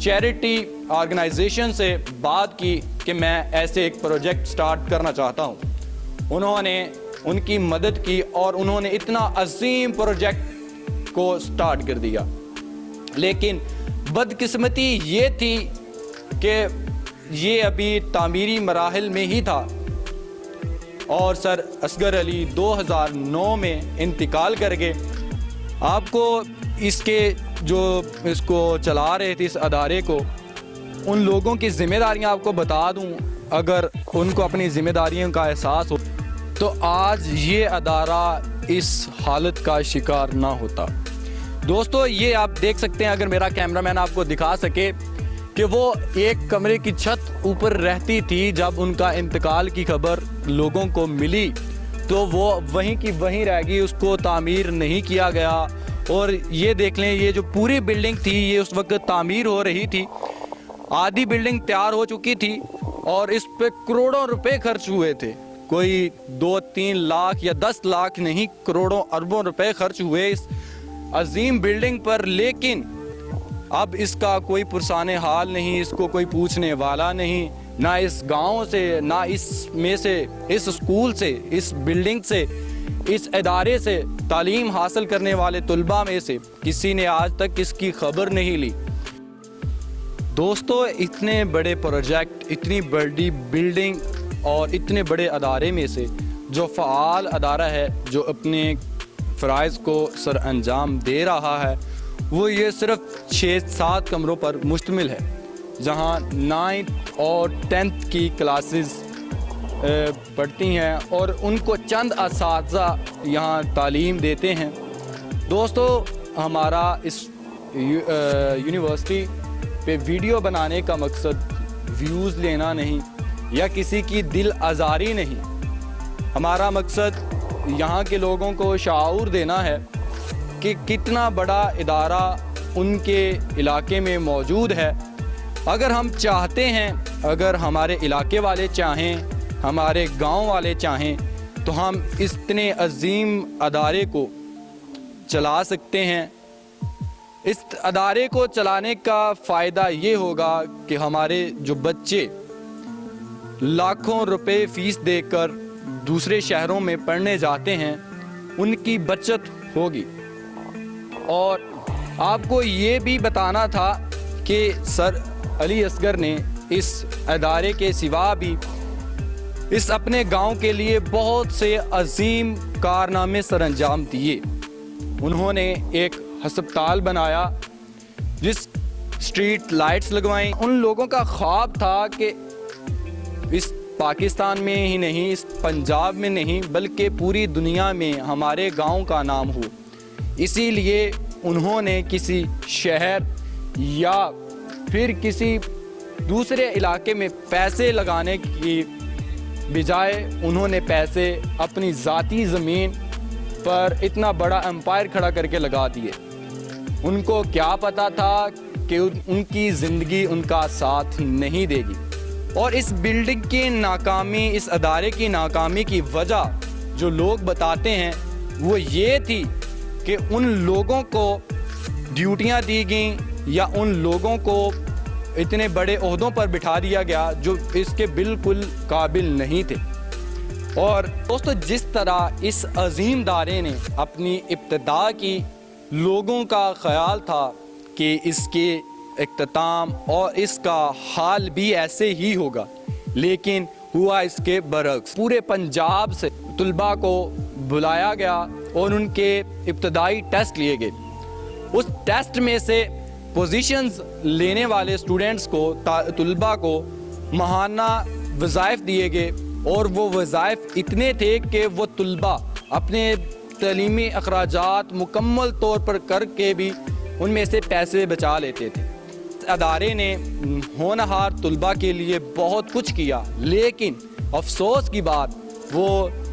Charity organization سے بات کی کہ میں ایسے ایک پروجیکٹ سٹارٹ کرنا چاہتا ہوں۔ انہوں نے ان کی مدد کی اور انہوں نے اتنا عظیم پروجیکٹ کو سٹارٹ کر دیا، لیکن بدقسمتی یہ تھی کہ یہ ابھی تعمیری مراحل میں ہی تھا اور سر اصغر علی 2009 میں انتقال کر گئے۔ آپ کو اس کے جو اس کو چلا رہے تھے اس ادارے کو، ان لوگوں کی ذمہ داریاں آپ کو بتا دوں، اگر ان کو اپنی ذمہ داریوں کا احساس ہو تو آج یہ ادارہ اس حالت کا شکار نہ ہوتا۔ دوستو یہ آپ دیکھ سکتے ہیں، اگر میرا کیمرہ مین آپ کو دکھا سکے کہ وہ ایک کمرے کی چھت اوپر رہتی تھی۔ جب ان کا انتقال کی خبر لوگوں کو ملی تو وہ وہیں کی وہیں رہ گئی، اس کو تعمیر نہیں کیا گیا۔ اور یہ دیکھ لیں، یہ جو پوری بلڈنگ تھی یہ اس وقت تعمیر ہو رہی تھی، آدھی بلڈنگ تیار ہو چکی تھی اور اس پہ کروڑوں روپے خرچ ہوئے تھے، کوئی 2-3 لاکھ یا 10 لاکھ نہیں، کروڑوں اربوں روپے خرچ ہوئے اس عظیم بلڈنگ پر۔ لیکن اب اس کا کوئی پرسان حال نہیں، اس کو کوئی پوچھنے والا نہیں، نہ اس گاؤں سے، نہ اس میں سے، اس اسکول سے، اس بلڈنگ سے، اس ادارے سے تعلیم حاصل کرنے والے طلباء میں سے کسی نے آج تک اس کی خبر نہیں لی۔ دوستو اتنے بڑے پروجیکٹ، اتنی بڑی بلڈنگ اور اتنے بڑے ادارے میں سے جو فعال ادارہ ہے، جو اپنے فرائض کو سر انجام دے رہا ہے، وہ یہ صرف 6-7 کمروں پر مشتمل ہے، جہاں 9th اور 10th کی کلاسز پڑھتی ہیں اور ان کو چند اساتذہ یہاں تعلیم دیتے ہیں۔ دوستو ہمارا اس یونیورسٹی پہ ویڈیو بنانے کا مقصد ویوز لینا نہیں یا کسی کی دل آزاری نہیں، ہمارا مقصد یہاں کے لوگوں کو شعور دینا ہے کہ کتنا بڑا ادارہ ان کے علاقے میں موجود ہے۔ اگر ہم چاہتے ہیں، اگر ہمارے علاقے والے چاہیں، ہمارے گاؤں والے چاہیں تو ہم اتنے عظیم ادارے کو چلا سکتے ہیں۔ اس ادارے کو چلانے کا فائدہ یہ ہوگا کہ ہمارے جو بچے لاکھوں روپے فیس دے کر دوسرے شہروں میں پڑھنے جاتے ہیں، ان کی بچت ہوگی۔ اور آپ کو یہ بھی بتانا تھا کہ سر علی اصغر نے اس ادارے کے سوا بھی اس اپنے گاؤں کے لیے بہت سے عظیم کارنامے سر انجام دیے۔ انہوں نے ایک ہسپتال بنایا، جس اسٹریٹ لائٹس لگوائیں۔ ان لوگوں کا خواب تھا کہ اس پاکستان میں ہی نہیں، اس پنجاب میں نہیں، بلکہ پوری دنیا میں ہمارے گاؤں کا نام ہو۔ اسی لیے انہوں نے کسی شہر یا پھر کسی دوسرے علاقے میں پیسے لگانے کی بجائے انہوں نے پیسے اپنی ذاتی زمین پر اتنا بڑا امپائر کھڑا کر کے لگا دیے۔ ان کو کیا پتا تھا کہ ان کی زندگی ان کا ساتھ نہیں دے گی، اور اس بلڈنگ کی ناکامی، اس ادارے کی ناکامی کی وجہ جو لوگ بتاتے ہیں وہ یہ تھی کہ ان لوگوں کو ڈیوٹیاں دی گئیں یا ان لوگوں کو اتنے بڑے عہدوں پر بٹھا دیا گیا جو اس کے بالکل قابل نہیں تھے۔ اور دوستو جس طرح اس عظیم ادارے نے اپنی ابتدا کی، لوگوں کا خیال تھا کہ اس کے اختتام اور اس کا حال بھی ایسے ہی ہوگا، لیکن ہوا اس کے برعکس۔ پورے پنجاب سے طلباء کو بلایا گیا اور ان کے ابتدائی ٹیسٹ لیے گئے۔ اس ٹیسٹ میں سے پوزیشنز لینے والے اسٹوڈنٹس کو، طلباء کو ماہانہ وظائف دیے گئے، اور وہ وظائف اتنے تھے کہ وہ طلباء اپنے تعلیمی اخراجات مکمل طور پر کر کے بھی ان میں سے پیسے بچا لیتے تھے۔ ادارے نے ہونہار طلباء کے لیے بہت کچھ کیا، لیکن افسوس کی بات وہ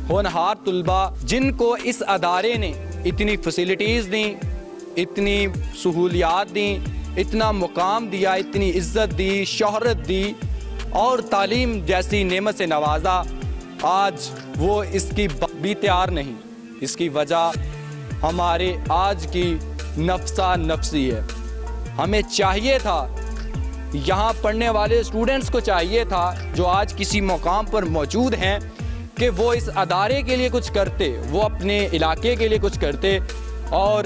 ہونہار طلباء جن کو اس ادارے نے اتنی فیسلٹیز دیں، اتنی سہولیات دیں، اتنا مقام دیا، اتنی عزت دی، شہرت دی اور تعلیم جیسی نعمت سے نوازا، آج وہ اس کی بھی تیار نہیں۔ اس کی وجہ ہمارے آج کی نفسا نفسی ہے۔ ہمیں چاہیے تھا یہاں پڑھنے والے اسٹوڈنٹس کو چاہیے تھا جو آج کسی مقام پر موجود ہیں کہ وہ اس ادارے کے لیے کچھ کرتے، وہ اپنے علاقے کے لیے کچھ کرتے اور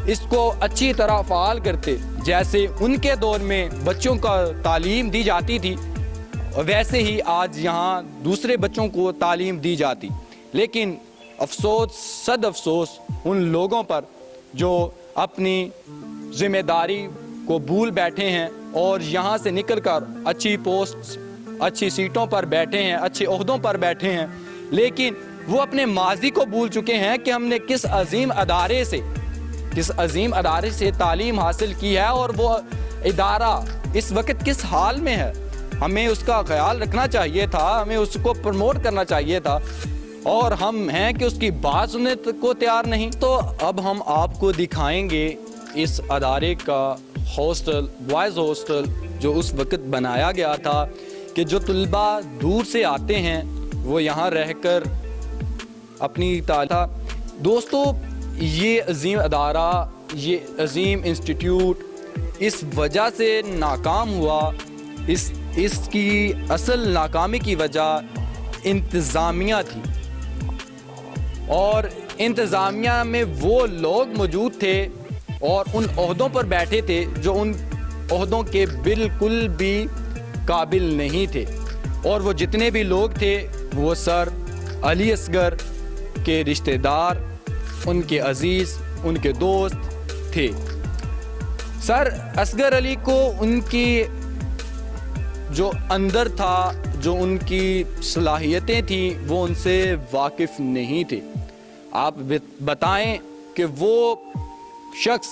اس کو اچھی طرح فعال کرتے، جیسے ان کے دور میں بچوں کا تعلیم دی جاتی تھی ویسے ہی آج یہاں دوسرے بچوں کو تعلیم دی جاتی۔ لیکن افسوس، صد افسوس ان لوگوں پر جو اپنی ذمہ داری کو بھول بیٹھے ہیں اور یہاں سے نکل کر اچھی پوسٹ، اچھی سیٹوں پر بیٹھے ہیں، اچھے عہدوں پر بیٹھے ہیں، لیکن وہ اپنے ماضی کو بھول چکے ہیں کہ ہم نے کس عظیم ادارے سے تعلیم حاصل کی ہے اور وہ ادارہ اس وقت کس حال میں ہے۔ ہمیں اس کا خیال رکھنا چاہیے تھا، ہمیں اس کو پروموٹ کرنا چاہیے تھا، اور ہم ہیں کہ اس کی بات سننے کو تیار نہیں۔ تو اب ہم آپ کو دکھائیں گے اس ادارے کا ہاسٹل، بوائز ہاسٹل، جو اس وقت بنایا گیا تھا کہ جو طلباء دور سے آتے ہیں وہ یہاں رہ کر اپنی تعلیم۔ دوستو، یہ عظیم ادارہ، یہ عظیم انسٹیٹیوٹ اس وجہ سے ناکام ہوا، اس کی اصل ناکامی کی وجہ انتظامیہ تھی، اور انتظامیہ میں وہ لوگ موجود تھے اور ان عہدوں پر بیٹھے تھے جو ان عہدوں کے بالکل بھی قابل نہیں تھے، اور وہ جتنے بھی لوگ تھے وہ سر علی اصغر کے رشتہ دار، ان کے عزیز، ان کے دوست تھے۔ سر اصغر علی کو ان کی جو اندر تھا، جو ان کی صلاحیتیں تھیں، وہ ان سے واقف نہیں تھے۔ آپ بتائیں کہ وہ شخص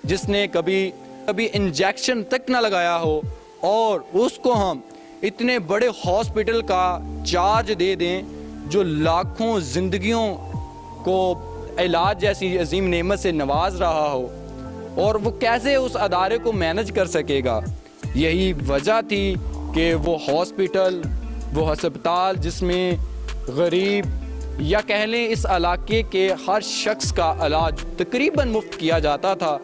جس نے کبھی انجیکشن تک نہ لگایا ہو اور اس کو ہم اتنے بڑے ہاسپٹل کا چارج دے دیں جو لاکھوں زندگیوں کو علاج جیسی عظیم نعمت سے نواز رہا ہو، اور وہ کیسے اس ادارے کو مینج کر سکے گا۔ یہی وجہ تھی کہ وہ ہاسپٹل، وہ ہسپتال جس میں غریب یا کہہ لیں اس علاقے کے ہر شخص کا علاج تقریباً مفت کیا جاتا تھا،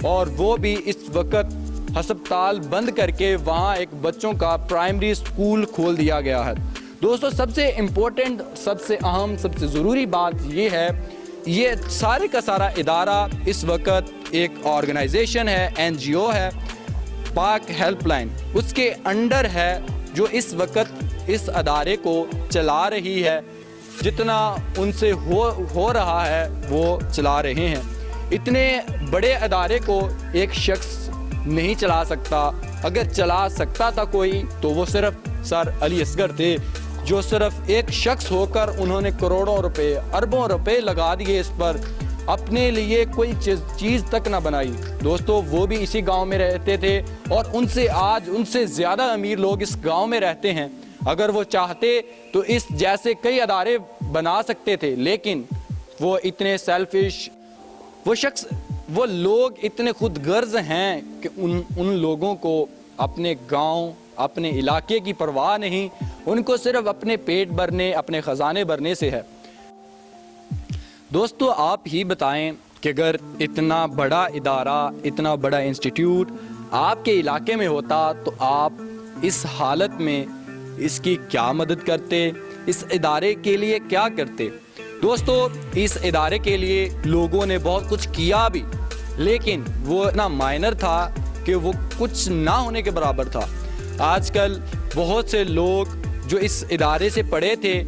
اور وہ بھی اس وقت ہسپتال بند کر کے وہاں ایک بچوں کا پرائمری اسکول کھول دیا گیا ہے۔ دوستو، سب سے امپورٹنٹ، سب سے اہم، سب سے ضروری بات یہ ہے، یہ سارے کا سارا ادارہ اس وقت ایک آرگنائزیشن ہے، NGO ہے، پاک ہیلپ لائن، اس کے انڈر ہے، جو اس وقت اس ادارے کو چلا رہی ہے۔ جتنا ان سے ہو رہا ہے وہ چلا رہے ہیں۔ اتنے بڑے ادارے کو ایک شخص نہیں چلا سکتا، اگر چلا سکتا تھا کوئی تو وہ صرف سر علی اصغر تھے، جو صرف ایک شخص ہو کر انہوں نے کروڑوں روپے، اربوں روپے لگا دیے اس پر، اپنے لیے کوئی چیز تک نہ بنائی۔ دوستو، وہ بھی اسی گاؤں میں رہتے تھے، اور ان سے زیادہ امیر لوگ اس گاؤں میں رہتے ہیں۔ اگر وہ چاہتے تو اس جیسے کئی ادارے بنا سکتے تھے، لیکن وہ اتنے سیلفش، وہ لوگ اتنے خود غرض ہیں کہ ان لوگوں کو اپنے گاؤں، اپنے علاقے کی پرواہ نہیں، ان کو صرف اپنے پیٹ بھرنے، اپنے خزانے بھرنے سے ہے۔ دوستو، آپ ہی بتائیں کہ اگر اتنا بڑا ادارہ، اتنا بڑا انسٹیٹیوٹ آپ کے علاقے میں ہوتا تو آپ اس حالت میں اس کی کیا مدد کرتے، اس ادارے کے لیے کیا کرتے؟ دوستو، اس ادارے کے لیے لوگوں نے بہت کچھ کیا بھی، لیکن وہ اتنا مائنر تھا کہ وہ کچھ نہ ہونے کے برابر تھا۔ آج کل بہت سے لوگ جو اس ادارے سے پڑھے تھے،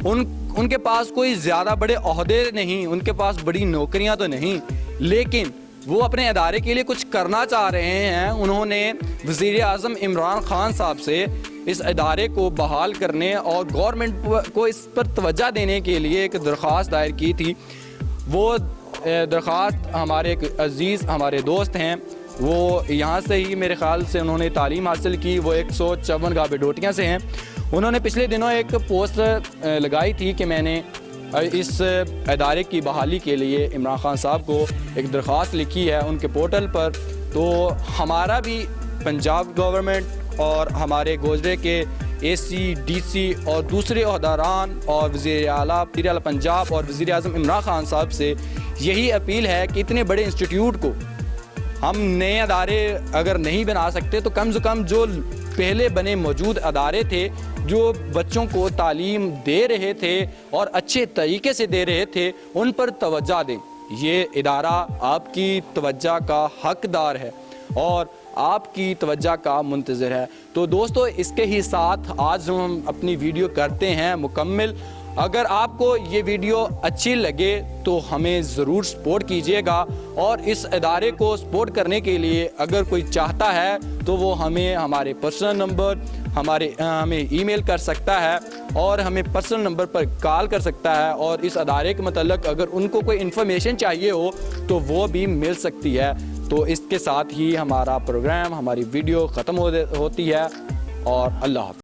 ان کے پاس کوئی زیادہ بڑے عہدے نہیں، ان کے پاس بڑی نوکریاں تو نہیں، لیکن وہ اپنے ادارے کے لیے کچھ کرنا چاہ رہے ہیں۔ انہوں نے وزیر اعظم عمران خان صاحب سے اس ادارے کو بحال کرنے اور گورنمنٹ کو اس پر توجہ دینے کے لیے ایک درخواست دائر کی تھی۔ وہ درخواست ہمارے ایک عزیز، ہمارے دوست ہیں، وہ یہاں سے ہی میرے خیال سے انہوں نے تعلیم حاصل کی، وہ 154 گاہ ڈوٹیاں سے ہیں۔ انہوں نے پچھلے دنوں ایک پوسٹ لگائی تھی کہ میں نے اس ادارے کی بحالی کے لیے عمران خان صاحب کو ایک درخواست لکھی ہے ان کے پورٹل پر۔ تو ہمارا بھی پنجاب گورنمنٹ اور ہمارے گوجرے کے AC DC اور دوسرے عہدیداران اور وزیر اعلیٰ پنجاب اور وزیر اعظم عمران خان صاحب سے یہی اپیل ہے کہ اتنے بڑے انسٹیٹیوٹ کو ہم نئے ادارے اگر نہیں بنا سکتے تو کم سے کم جو پہلے بنے موجود ادارے تھے جو بچوں کو تعلیم دے رہے تھے اور اچھے طریقے سے دے رہے تھے ان پر توجہ دیں. یہ ادارہ آپ کی توجہ کا حقدار ہے اور آپ کی توجہ کا منتظر ہے. تو دوستو اس کے ہی ساتھ آج ہم اپنی ویڈیو کرتے ہیں مکمل. اگر آپ کو یہ ویڈیو اچھی لگے تو ہمیں ضرور سپورٹ کیجئے گا اور اس ادارے کو سپورٹ کرنے کے لیے اگر کوئی چاہتا ہے تو وہ ہمیں ہمارے پرسنل نمبر ہمیں ای میل کر سکتا ہے اور ہمیں پرسنل نمبر پر کال کر سکتا ہے اور اس ادارے کے متعلق اگر ان کو کوئی انفارمیشن چاہیے ہو تو وہ بھی مل سکتی ہے. تو اس کے ساتھ ہی ہمارا پروگرام ہماری ویڈیو ختم ہوتی ہے اور اللہ حافظ.